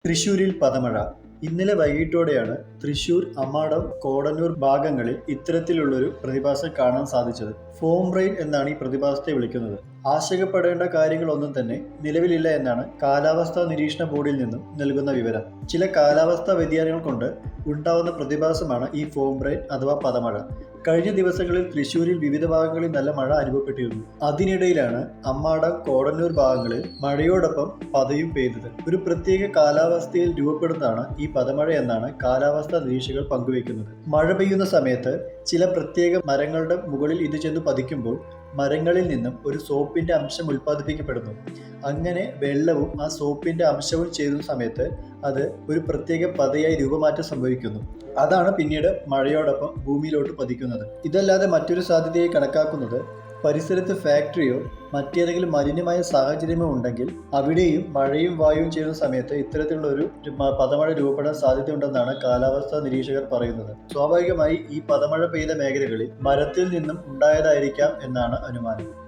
തൃശൂരിൽ പദമഴ. ഇന്നലെ വൈകിട്ടോടെയാണ് തൃശൂർ, അമ്മാടം, കോടന്നൂർ ഭാഗങ്ങളിൽ ഇത്തരത്തിലുള്ളൊരു പ്രതിഭാസം കാണാൻ സാധിച്ചത്. ഫോം റെയിൻ എന്നാണ് ഈ പ്രതിഭാസത്തെ വിളിക്കുന്നത്. ആശങ്കപ്പെടേണ്ട കാര്യങ്ങളൊന്നും തന്നെ നിലവിലില്ല എന്നാണ് കാലാവസ്ഥാ നിരീക്ഷണ ബോർഡിൽ നിന്നും നൽകുന്ന വിവരം. ചില കാലാവസ്ഥാ വ്യതിയാനങ്ങൾ കൊണ്ട് ഉണ്ടാവുന്ന പ്രതിഭാസമാണ് ഈ ഫോം റെയിൻ അഥവാ പദമഴ. കഴിഞ്ഞ ദിവസങ്ങളിൽ തൃശൂരിൽ വിവിധ ഭാഗങ്ങളിൽ നല്ല മഴ അനുഭവപ്പെട്ടിരുന്നു. അതിനിടയിലാണ് അമ്മാടം, കോടന്നൂർ ഭാഗങ്ങളിൽ മഴയോടൊപ്പം പതയും പെയ്തത്. ഒരു പ്രത്യേക കാലാവസ്ഥയിൽ രൂപപ്പെടുന്നതാണ് ഈ പദമഴ എന്നാണ് കാലാവസ്ഥാ നിരീക്ഷകർ പങ്കുവയ്ക്കുന്നത്. മഴ പെയ്യുന്ന സമയത്ത് ചില പ്രത്യേക മരങ്ങളുടെ മുകളിൽ ഇത് ചെന്ന് പതിക്കുമ്പോൾ മരങ്ങളിൽ നിന്നും ഒരു സോപ്പിന്റെ അംശം ഉൽപ്പാദിപ്പിക്കപ്പെടുന്നു. അങ്ങനെ വെള്ളവും ആ സോപ്പിന്റെ അംശവും ചേരുന്ന സമയത്ത് അത് ഒരു പ്രത്യേക പതയായി രൂപമാറ്റം സംഭവിക്കുന്നു. അതാണ് പിന്നീട് മഴയോടൊപ്പം ഭൂമിയിലോട്ട് പതിക്കുന്നത്. ഇതല്ലാതെ മറ്റൊരു സാധ്യതയായി കണക്കാക്കുന്നത് പരിസരത്ത് ഫാക്ടറിയോ മറ്റേതെങ്കിലും മലിനമായ സാഹചര്യമോ ഉണ്ടെങ്കിൽ അവിടെയും മഴയും വായുവും ചെയ്യുന്ന സമയത്ത് ഇത്തരത്തിലുള്ള ഒരു പദമഴ രൂപപ്പെടാൻ സാധ്യതയുണ്ടെന്നാണ് കാലാവസ്ഥാ നിരീക്ഷകർ പറയുന്നത്. സ്വാഭാവികമായി ഈ പദമഴ പെയ്ത മേഖലകളിൽ മരത്തിൽ നിന്നും ഉണ്ടായതായിരിക്കാം എന്നാണ് അനുമാനം.